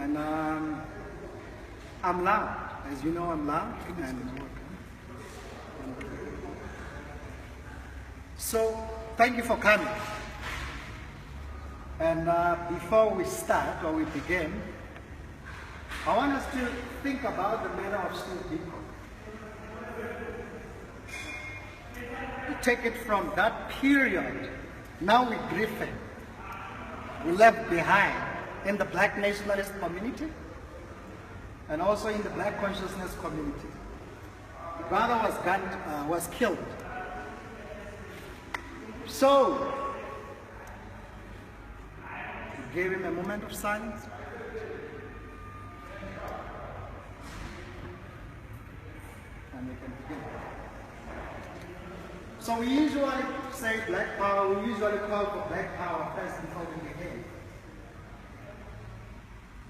And I'm loud. As you know, I'm loud. And so, thank you for coming. And before we start, or we begin, I want us to think about the manner of still people. We take it from that period. Now we drift. We left behind in the black nationalist community and also in the black consciousness community. The brother was killed. So, we gave him a moment of silence. And we can begin. So we usually say black power, we usually call for black power first before we begin.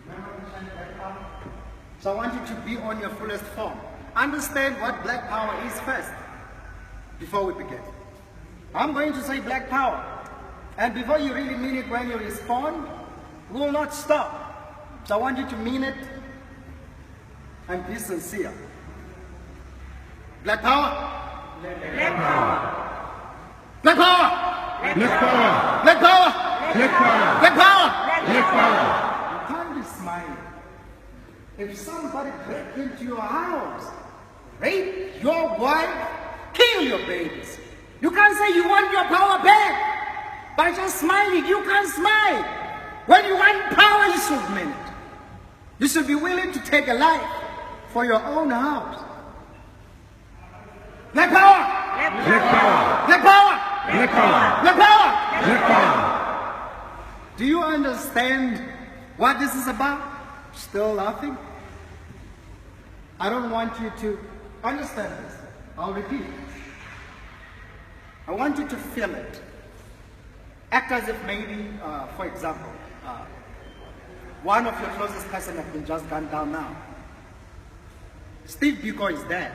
Remember we said black power? So I want you to be on your fullest form. Understand what black power is first before we begin. I'm going to say black power. And before you really mean it when you respond, we will not stop. So I want you to mean it and be sincere. Black power. Black power. Black power. Black power. Black power. Black power. Black power. Black power. You can't be smiling. If somebody breaks into your house, rape your wife, kill your babies, you can't say you want your power back by just smiling. You can't smile. When you want power, you should mean it. You should be willing to take a life for your own house. Black power! Black power. Black power! Black power. Black power! Black power. Do you understand what this is about? Still laughing? I don't want you to understand this. I'll repeat it. I want you to feel it. Act as if maybe, for example, one of your closest cousins has been just gunned down now. Steve Biko is dead,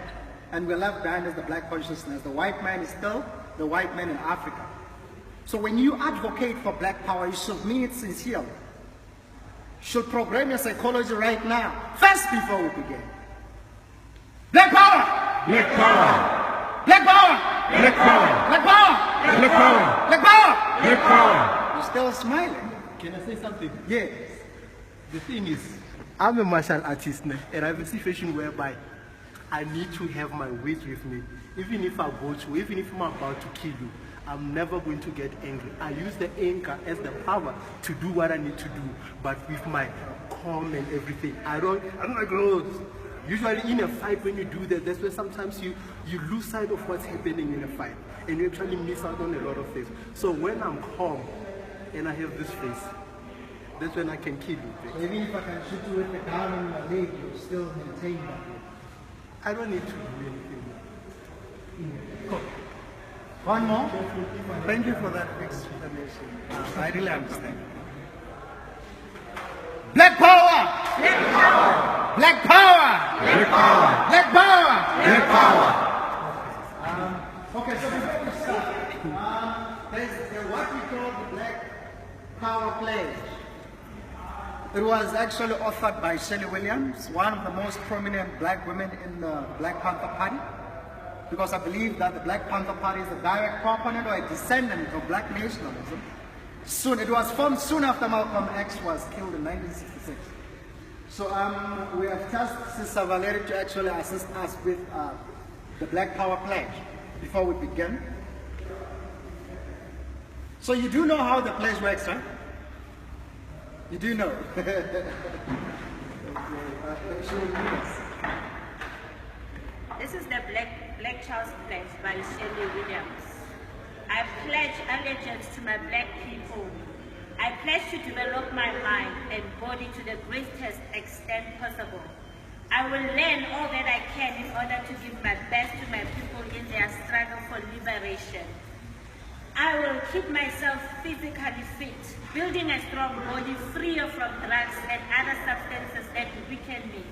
and we're left behind as the black consciousness. The white man is still the white man in Africa. So when you advocate for black power, you should mean it sincerely. You should program your psychology right now, first before we begin. Black power! Black power. Black power! Black power. Black power! Black power. Black power! Black power. You're still smiling. Can I say something? Yes. The thing is, I'm a martial artist now, and I have a situation whereby I need to have my weight with me. Even if I go to, even if I'm about to kill you, I'm never going to get angry. I use the anger as the power to do what I need to do, but with my calm and everything. I don't like roads. Usually in a fight, when you do that, that's where sometimes you lose sight of what's happening in a fight, and you actually miss out on a lot of things. So when I'm calm and I have this face, that's when I can kill you. So even if I can shoot you with the gun in my leg, you still maintain that. I don't need to do anything. One more. Thank you for that explanation. I really understand. Black power! Black power. Black power! Black power. Black power! Black power. Okay, so before we start, there's what we call the Black Power Pledge. It was actually authored by Shelley Williams, one of the most prominent black women in the Black Panther Party, because I believe that the Black Panther Party is a direct proponent or a descendant of black nationalism. It was formed soon after Malcolm X was killed in 1966. So we have tasked Sister Valerie to actually assist us with the Black Power Pledge before we begin. So you do know how the pledge works, right? You do know. This is the Black Child's Pledge by Shelley Williams. I pledge allegiance to my black people. I pledge to develop my mind and body to the greatest extent possible. I will learn all that I can in order to give my best to my people in their struggle for liberation. I will keep myself physically fit, building a strong body free from drugs and other substances that weaken me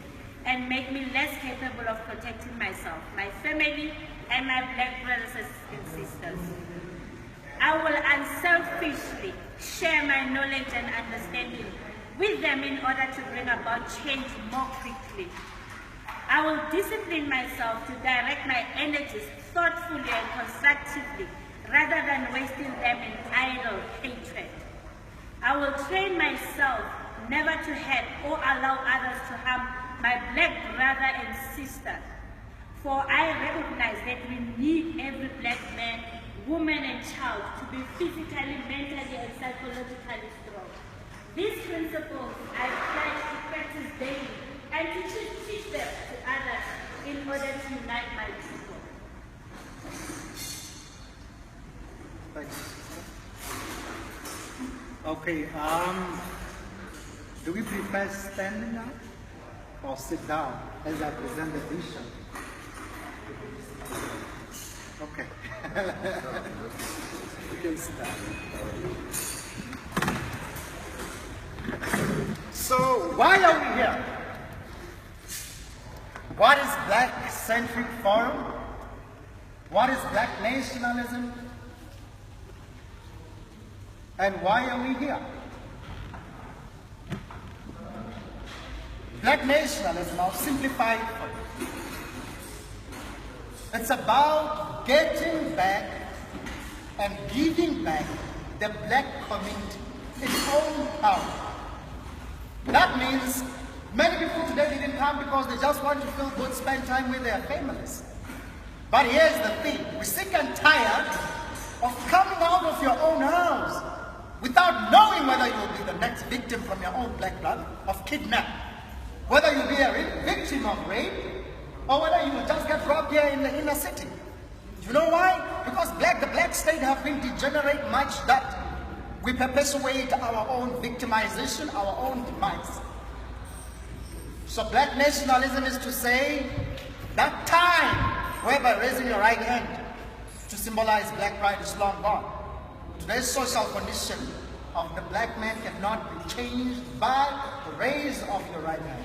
and make me less capable of protecting myself, my family, and my black brothers and sisters. I will unselfishly share my knowledge and understanding with them in order to bring about change more quickly. I will discipline myself to direct my energies thoughtfully and constructively rather than wasting them in idle hatred. I will train myself never to hurt or allow others to harm my black brother and sister, for I recognize that we need every black man, woman and child to be physically, mentally and psychologically strong. These principles I pledge to practice daily and to teach them to others in order to unite my people. Thanks. Okay, do we prefer standing up or sit down as I present the vision? Okay. You can stand. So, why are we here? What is Black Centric Forum? What is Black nationalism? And why are we here? Black nationalism, I'll simplify it for you. It's about getting back and giving back the black community its own power. That means many people today didn't come because they just want to feel good, spend time with their families. But here's the thing, we're sick and tired of coming out of your own house without knowing whether you'll be the next victim from your own black blood of kidnapping, whether you'll be a victim of rape, or whether you will just get robbed here in the inner city. You know why? Because the black state have been degenerate much that we perpetuate our own victimization, our own demise. So black nationalism is to say that time whereby raising your right hand to symbolize black pride is long gone. Today's social condition of the black man cannot be changed by the raise of your right hand.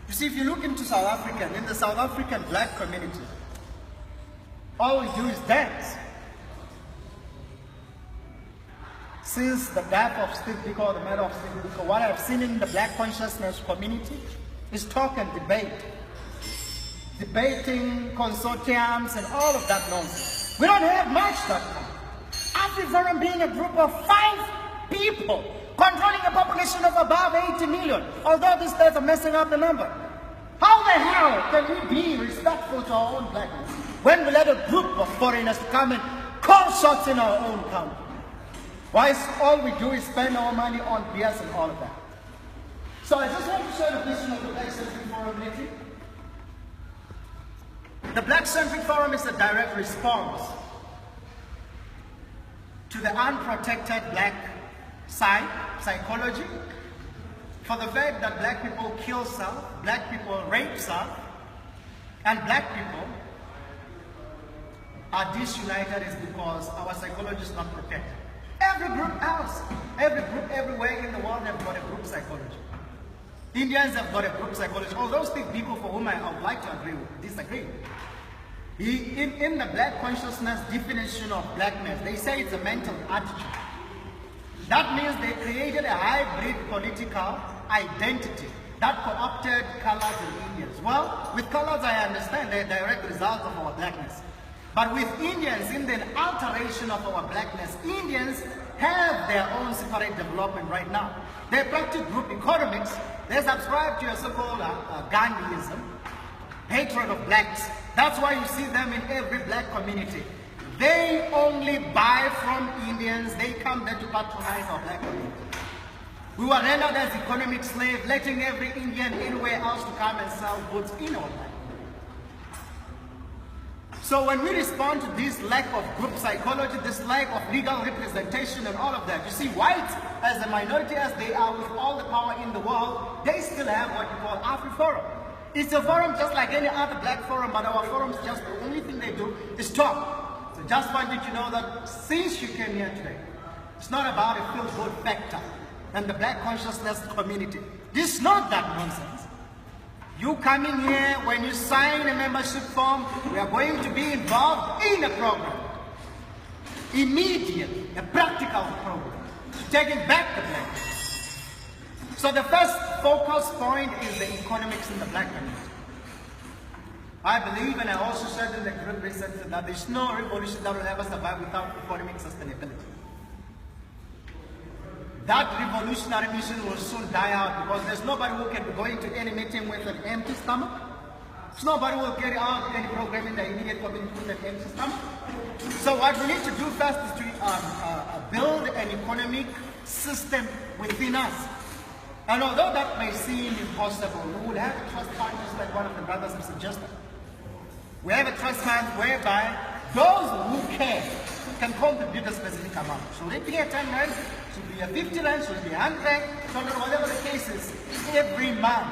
You see, if you look into South Africa, in the South African black community, all we do is dance. Since the death of Steve Biko, the murder of Steve Biko, what I've seen in the black consciousness community is talk and debate. Debating, consortiums, and all of that nonsense. We don't have much that time. AfriForum being a group of 5 people controlling a population of above 80 million, although these days are messing up the number. How the hell can we be respectful to our own blackness when we let a group of foreigners come and call shots in our own country? Why is all we do is spend our money on beers and all of that? So I just want to share the vision of the Black Centric Forum meeting. The Black Centric Forum is a direct response to the unprotected black psychology, for the fact that black people kill self, black people rape self, and black people are disunited is because our psychology is not protected. Every group else, every group everywhere in the world have got a group psychology. Indians have got a group psychology. All those people for whom I would like to disagree. In the black consciousness definition of blackness, they say it's a mental attitude. That means they created a hybrid political identity that co-opted colors in Indians. Well, with colors I understand they're a direct result of our blackness. But with Indians, in the alteration of our blackness, Indians have their own separate development right now. They practice group economics. They subscribe to a so-called Gandhiism, hatred of blacks. That's why you see them in every black community. They only buy from Indians. They come there to patronize our black community. We were rendered as economic slaves, letting every Indian anywhere else to come and sell goods in our black. So when we respond to this lack of group psychology, this lack of legal representation and all of that, you see, whites, as a minority as they are with all the power in the world, they still have what we call AfriForum. It's a forum just like any other black forum, but our forums just the only thing they do is talk. So just want you to know that since you came here today, it's not about a feel-good factor and the black consciousness community. This is not that nonsense. You coming here, when you sign a membership form, we are going to be involved in a program. Immediate, a practical program. To taking back the blackness. So the first focus point is the economics in the black community. I believe, and I also said in the group recently, that there's no revolution that will ever survive without economic sustainability. That revolutionary mission will soon die out because there's nobody who can go into any meeting with an empty stomach. There's nobody who will carry out any program in the immediate community with an empty stomach. So what we need to do first is to build an economic system within us. And although that may seem impossible, we will have a trust fund just like one of the brothers have suggested. We have a trust fund whereby those who can contribute a specific amount. Should it be a 10 rand? Should it be a 50 rand? Should it be 100? So whatever the case is, every month,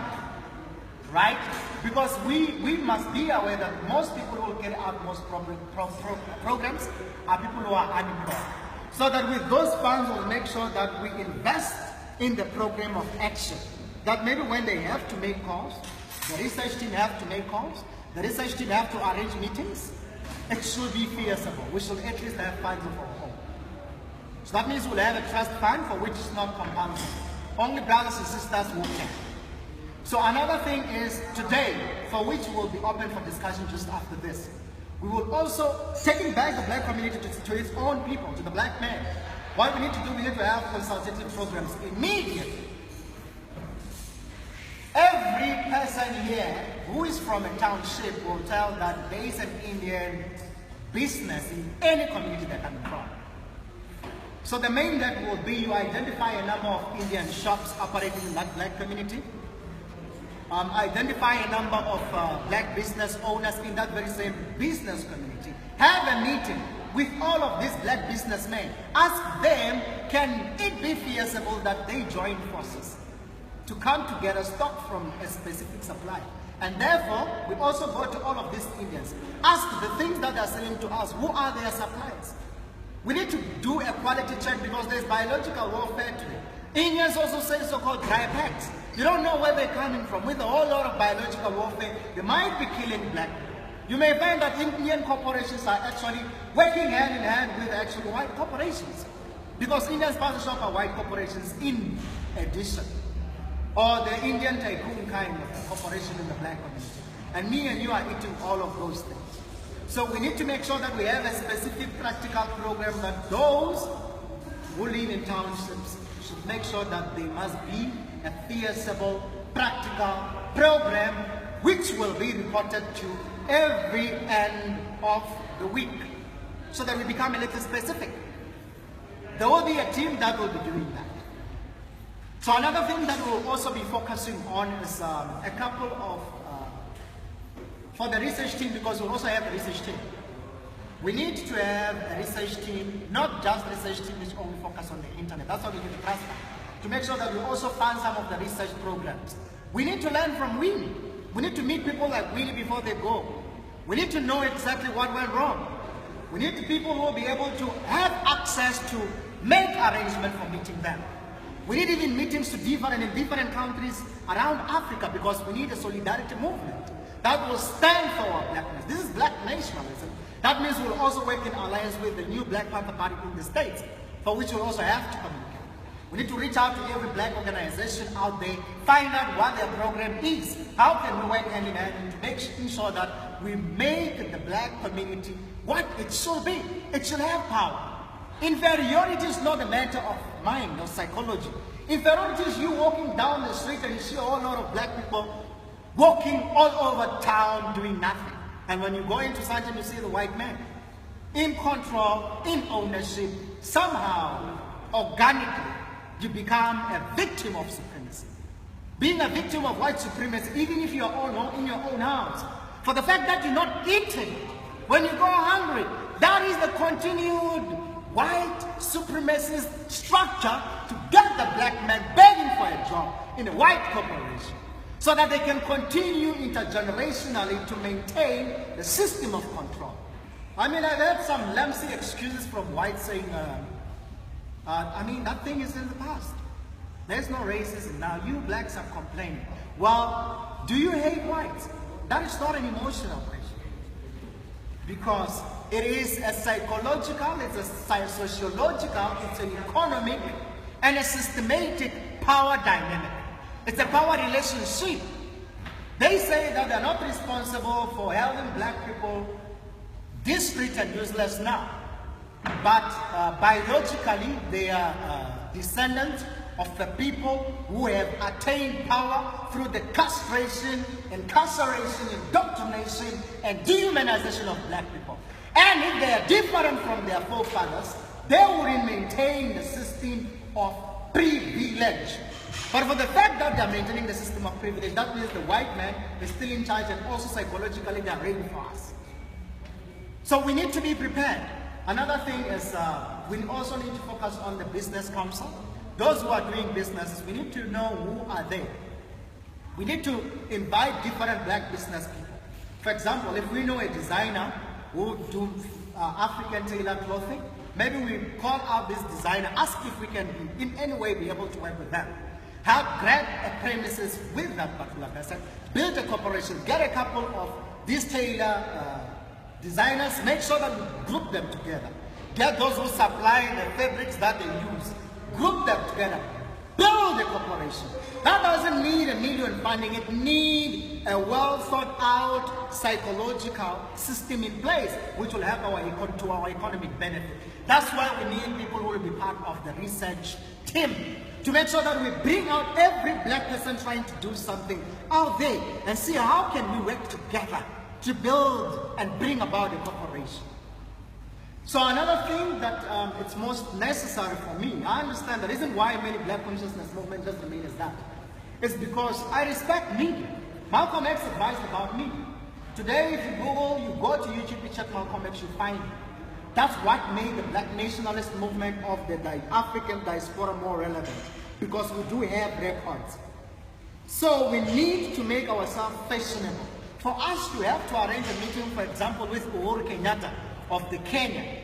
right? Because we must be aware that most people who will carry out most programs are people who are unemployed. So that with those funds, we'll make sure that we invest in the program of action. That maybe when they have to make calls, the research team have to make calls, the research team have to arrange meetings, it should be feasible. We should at least have funds of our own. So that means we'll have a trust fund for which is not compulsory. Only brothers and sisters who can. So another thing is today, for which will be open for discussion just after this, we will also, taking back the black community to its own people, to the black man, what we need to do, we need to have consultative programs immediately. Every person here who is from a township will tell that there is an Indian business in any community that I'm from. So the main that will be you identify a number of Indian shops operating in that black community, identify a number of black business owners in that very same business community, have a meeting with all of these black businessmen, ask them, can it be feasible that they join forces to come together, stock from a specific supply? And therefore, we also go to all of these Indians, ask the things that they're selling to us, who are their suppliers? We need to do a quality check because there's biological warfare today. Indians also say so-called dry packs. You don't know where they're coming from. With a whole lot of biological warfare, they might be killing black people. You may find that Indian corporations are actually working hand in hand with actual white corporations. Because Indian sponsorship are white corporations in addition. Or the Indian tycoon kind of corporation in the black community. And me and you are eating all of those things. So we need to make sure that we have a specific practical program that those who live in townships should make sure that there must be a feasible, practical program which will be reported to every end of the week so that we become a little specific. There will be a team that will be doing that. So another thing that we'll also be focusing on is a couple of, for the research team, because we'll also have a research team. We need to have a research team, not just research team which only focus on the internet. That's why we need to transfer. To make sure that we also fund some of the research programs. We need to learn from Winnie. We need to meet people like Winnie before they go. We need to know exactly what went wrong. We need people who will be able to have access to make arrangements for meeting them. We need even meetings in different countries around Africa because we need a solidarity movement that will stand for our blackness. This is black nationalism. That means we'll also work in alliance with the new Black Panther Party in the States, for which we'll also have to communicate. We need to reach out to every black organization out there, find out what their program is. How can we work hand in hand to make sure that we make the black community what it should be? It should have power. Inferiority is not a matter of mind or psychology. Inferiority is you walking down the street and you see a whole lot of black people walking all over town doing nothing. And when you go into something, you see the white man in control, in ownership. Somehow, organically, you become a victim of supremacy. Being a victim of white supremacy, even if you are in your own house, for the fact that you're not eating when you go hungry, that is the continued white supremacist structure to get the black man begging for a job in a white corporation so that they can continue intergenerationally to maintain the system of control. I mean, I've heard some lengthy excuses from whites saying, that thing is in the past. There's no racism now. You blacks are complaining. Well, do you hate whites? That is not an emotional question. Because it is a psychological, it's a sociological, it's an economic, and a systematic power dynamic. It's a power relationship. They say that they're not responsible for having black people disparate and useless now, but biologically they are descendants of the people who have attained power through the castration, incarceration, indoctrination, and dehumanization of black people. And if they are different from their forefathers, they will maintain the system of privilege. But for the fact that they are maintaining the system of privilege, that means the white man is still in charge, and also psychologically they are reigning for us. So we need to be prepared. Another thing is we also need to focus on the business council. Those who are doing businesses, we need to know who are they. We need to invite different black business people. For example, if we know a designer who do African tailored clothing, maybe we call out this designer, ask if we can in any way be able to work with them. Help grab a premises with that particular person, build a corporation, get a couple of these tailor designers, make sure that we group them together. Get those who supply the fabrics that they use, group them together, build a corporation. That doesn't need a million funding, it needs a well thought out psychological system in place which will help our economic benefit. That's why we need people who will be part of the research team to make sure that we bring out every black person trying to do something out there and see how can we work together to build and bring about a corporation. So another thing that it's most necessary for me, I understand the reason why many black consciousness movements just remain as that, is because I respect media. Malcolm X advised about media. Today if you Google, you go to YouTube, you check Malcolm X, you find it. That's what made the black nationalist movement of the African diaspora more relevant, because we do have records. So we need to make ourselves fashionable. For us to have to arrange a meeting, for example, with Uhuru Kenyatta of the Kenya,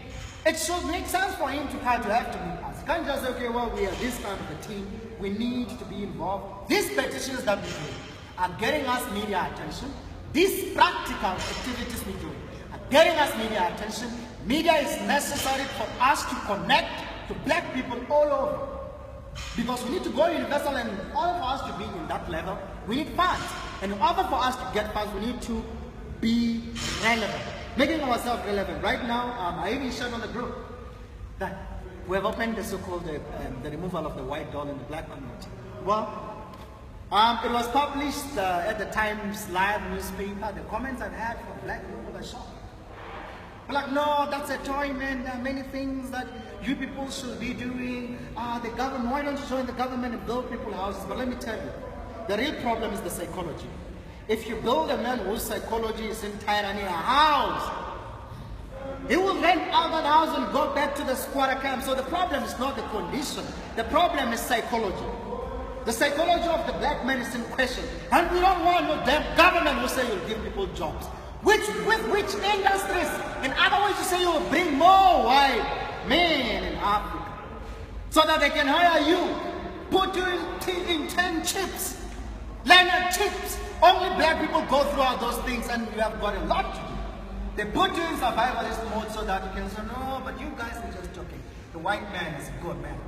it should make sense for him to have to meet us. Can't just say, okay, well, we are this kind of a team, we need to be involved. These petitions that we do are getting us media attention. These practical activities we do are getting us media attention. Media is necessary for us to connect to black people all over. Because we need to go universal, and in order for us to be in that level, we need funds. And in order for us to get funds, we need to be relevant. Making ourselves relevant. Right now, I even shared on the group that we have opened the so-called the removal of the white doll in the black community. Well, it was published at the Times Live newspaper. The comments I've had from black people are shocked. Like, no, that's a toy, man. There are many things that you people should be doing. The government, why don't you join the government and build people houses? But let me tell you, the real problem is the psychology. If you build a man whose psychology is in tyranny, a house, he will rent out that house and go back to the squatter camp. So the problem is not the condition. The problem is psychology. The psychology of the black man is in question. And we don't want no damn government who say you'll give people jobs. With which industries? In other words, you say you will bring more white men in Africa so that they can hire you, put you in 10 chips, Leonard chips. Only black people go through all those things, and you have got a lot to do. They put you in survivalist mode so that you can say, no, but you guys are just joking. The white man is a good man.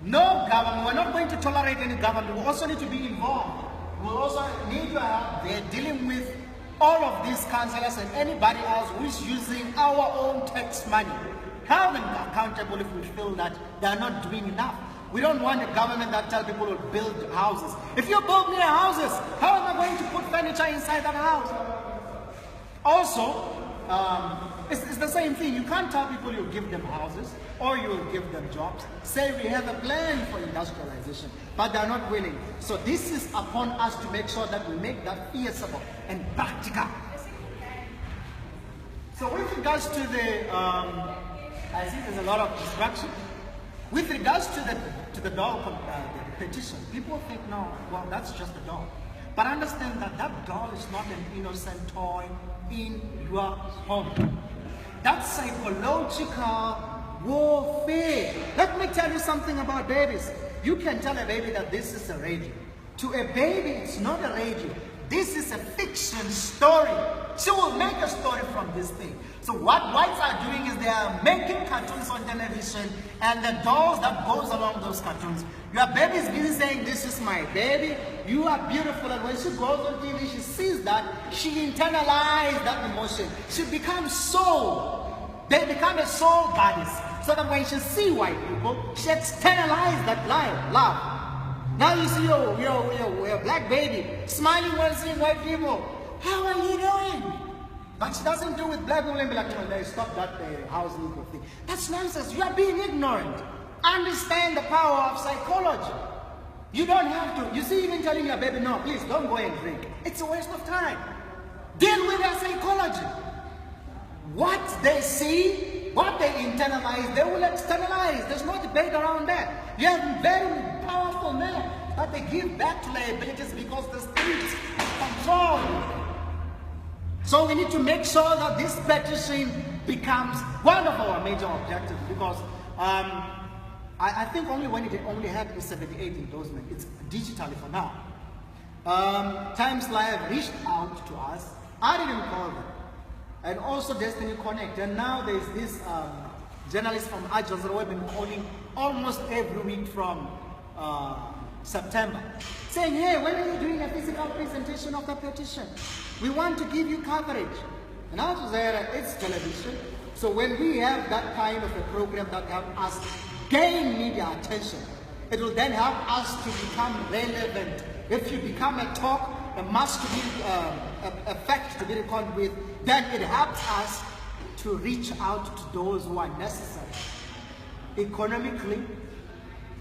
No government, we're not going to tolerate any government. We also need to be involved. We also need your help. They're dealing with all of these councillors and anybody else who is using our own tax money. Hold them accountable if we feel that they are not doing enough. We don't want a government that tells people to build houses. If you build me houses, how am I going to put furniture inside that house? Also, it's the same thing. You can't tell people you'll give them houses or you'll give them jobs. Say we have a plan for industrialization, but they're not willing. So this is upon us to make sure that we make that feasible and practical. So with regards to the, I see there's a lot of distraction. With regards to the doll the petition, people think, no, well, that's just a doll. But understand that that doll is not an innocent toy in your home. That's psychological warfare. Let me tell you something about babies. You can tell a baby that this is a radio. To a baby, it's not a radio. this is a fiction story. She will make a story from this thing. So what whites are doing is they are making cartoons on television, and the dolls that goes along those cartoons. Your baby is busy saying, this is my baby, you are beautiful, and when she goes on TV, she sees that, she internalizes that emotion. She becomes soul. They become a soul goddess. So that when she sees white people, she externalizes that love. Now you see your black baby smiling when seeing white people. How are you doing? But she doesn't do with black women, be like, oh, they stop that house Negro thing. That's nonsense. You are being ignorant. Understand the power of psychology. You don't have to. You see, even telling your baby, no, please don't go and drink. It's a waste of time. Deal with their psychology. What they see, what they internalize, they will externalize. There's no debate around that. You have very powerful men that they give back to liabilities because the streets control them. So we need to make sure that this petition becomes one of our major objectives, because I think only when it only had 78 endorsement, it's digitally for now. Times Live reached out to us. I didn't call them. And also Destiny Connect. And now there's this journalist from Al Jazeera who have been calling almost every week from September, saying, hey, when are you doing a physical presentation of the petition? We want to give you coverage. And Al Jazeera, it's television. So when we have that kind of a program that helps us gain media attention, it will then help us to become relevant. If you become a talk, a must to be, a fact to be reckoned with, then it helps us to reach out to those who are necessary, economically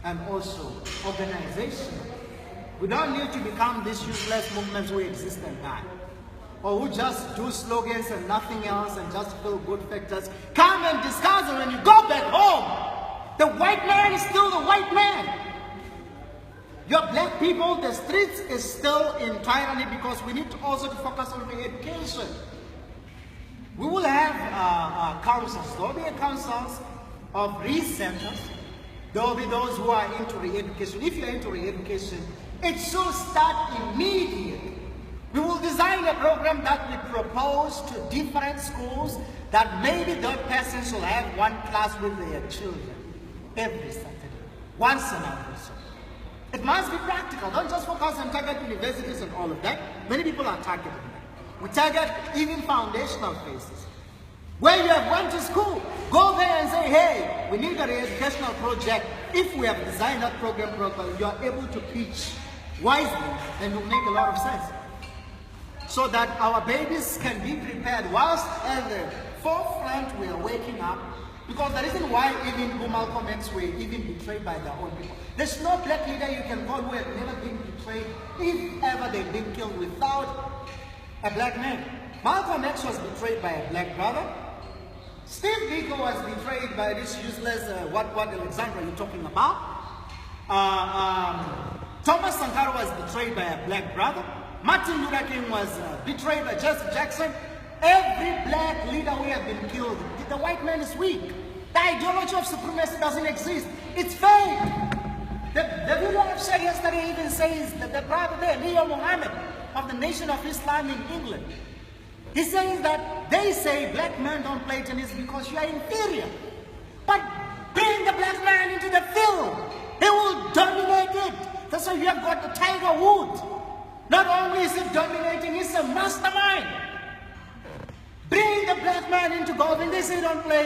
and also organizationally. We don't need to become these useless movements who exist and die, or who just do slogans and nothing else and just feel good factors. Come and discuss, and when you go back home, the white man is still the white man. Your black people, the streets is still in tyranny, because we need to also to focus on re-education. We will have councils. There will be councils of re-centers. There will be those who are into re-education. If you're into re-education, it should start immediately. We will design a program that we propose to different schools, that maybe the persons will have one class with their children every Saturday, once a month or so. It must be practical. Don't just focus on target universities and all of that. Many people are targeting that. We target even foundational phases. Where you have gone to school, go there and say, hey, we need a re-educational project. If we have designed that program properly, you are able to pitch wisely, and it will make a lot of sense. So that our babies can be prepared whilst at the forefront we are waking up. Because the reason why even Malcolm X were even betrayed by their own people. There's no black leader you can call who have never been betrayed, if ever they've been killed without a black man. Malcolm X was betrayed by a black brother. Steve Biko was betrayed by this useless, what Alexandra you're talking about. Thomas Sankara was betrayed by a black brother. Martin Luther King was betrayed by Jesse Jackson. Every black leader we have been killed. The white man is weak. The ideology of supremacy doesn't exist. It's fake. The video I've shared yesterday even says that the brother there, Leo Mohammed, of the Nation of Islam in England, he says that they say black men don't play tennis because you are inferior. But bring the black man into the field. He will dominate it. That's why you have got the Tiger Woods. Not only is he dominating, he's a mastermind. Bring the black man into golf, and they say don't play,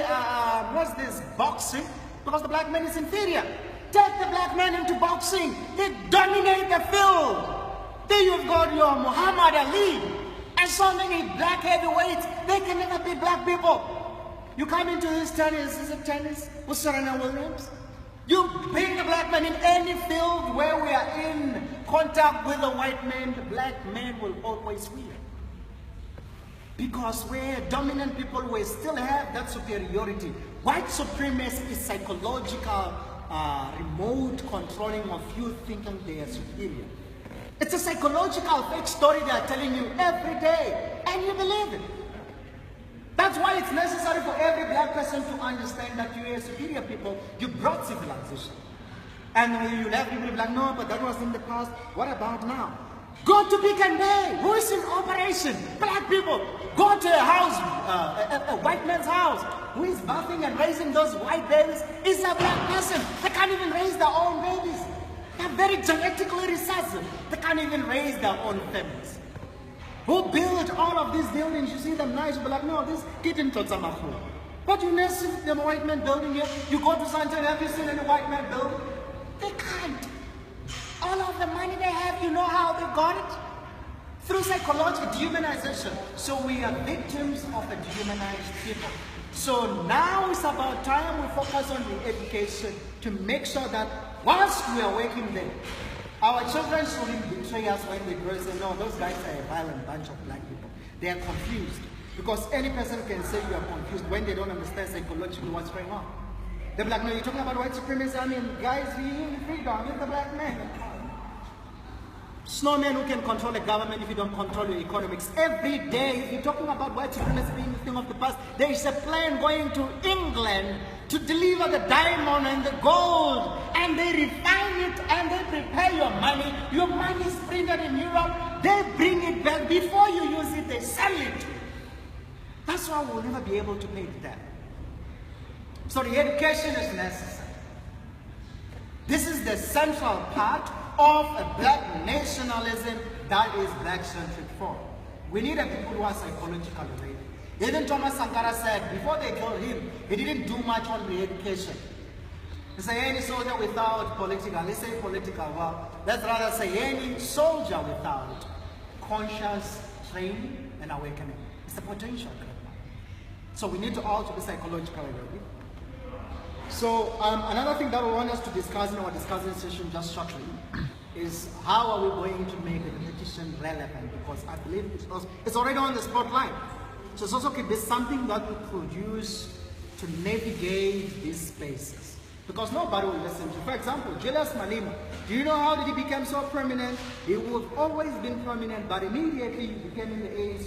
what's this, boxing, because the black man is inferior. Take the black man into boxing. They dominate the field. Then you've got your Muhammad Ali, and so many black heavyweights. They can never be black people. You come into this tennis, is it tennis with Serena Williams? You bring the black man in any field where we are in contact with the white man, the black man will always win. Because we're dominant people, we still have that superiority. White supremacy is psychological, remote controlling of you thinking they are superior. It's a psychological fake story they are telling you every day, and you believe it. That's why it's necessary for every black person to understand that you are superior people. You brought civilization. And you'll have people like, no, but that was in the past. What about now? Go to Pick and Pay. Who is in operation? Black people. Go to a house, a white man's house. Who is bathing and raising those white babies is a black person. They can't even raise their own babies. They're very genetically recessive. They can't even raise their own families. Who built all of these buildings? You see them nice, you'll be like, no, this kid in Totsamafu. But you never see them white men building here. You go to Santa, have you seen any white man building? They can't. All of the money they have, you know how they got it? Through psychological dehumanization. So we are victims of a dehumanized people. So now it's about time we focus on the education to make sure that whilst we are working there, our children shouldn't betray us when they grow and say, no, those guys are a violent bunch of black people. They are confused. Because any person can say you are confused when they don't understand psychologically what's going on. They're like, no, you're talking about white supremacy. I mean, guys, we need freedom. You're the black man. Snowman who can control the government if you don't control your economics. Every day, if you're talking about white supremacy being the thing of the past, there is a plane going to England to deliver the diamond and the gold. And they refine it and they prepare your money. Your money is printed in Europe. They bring it back. Before you use it, they sell it. That's why we'll never be able to pay the debt. So the education is necessary. This is the central part of a black nationalism that is Black Centric Forum. We need a people who are psychologically ready. Even Thomas Sankara said, before they killed him, he didn't do much on the education. He said, any soldier without political, let's say political, well, let's rather say any soldier without conscious training and awakening. It's a potential. So we need to all to be psychologically ready. So another thing that we want us to discuss in our discussion session just shortly is how are we going to make the petition relevant, because I believe it's already on the spotlight. So it's also could be something that we could use to navigate these spaces, because nobody will listen to. For example, Julius Malema, do you know how did he become so prominent? He would have always been prominent, but immediately he became in the ANC.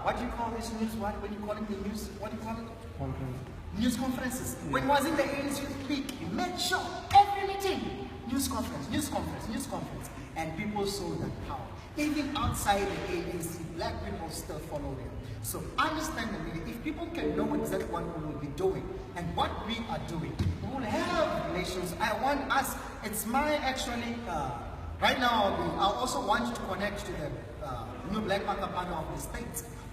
What do you call this news? What do you call it? The news? What do you call it? Conference. News conferences. Yeah. When he was in the ANC peak, he made sure every meeting, news conference, news conference, news conference, and people saw that power. Even outside the ANC, black people still follow him. So understand that if people can know exactly what we will be doing and what we are doing, we will have relations. I want us, it's my actually, right now, I also want to connect to the new Black Panther panel of the States.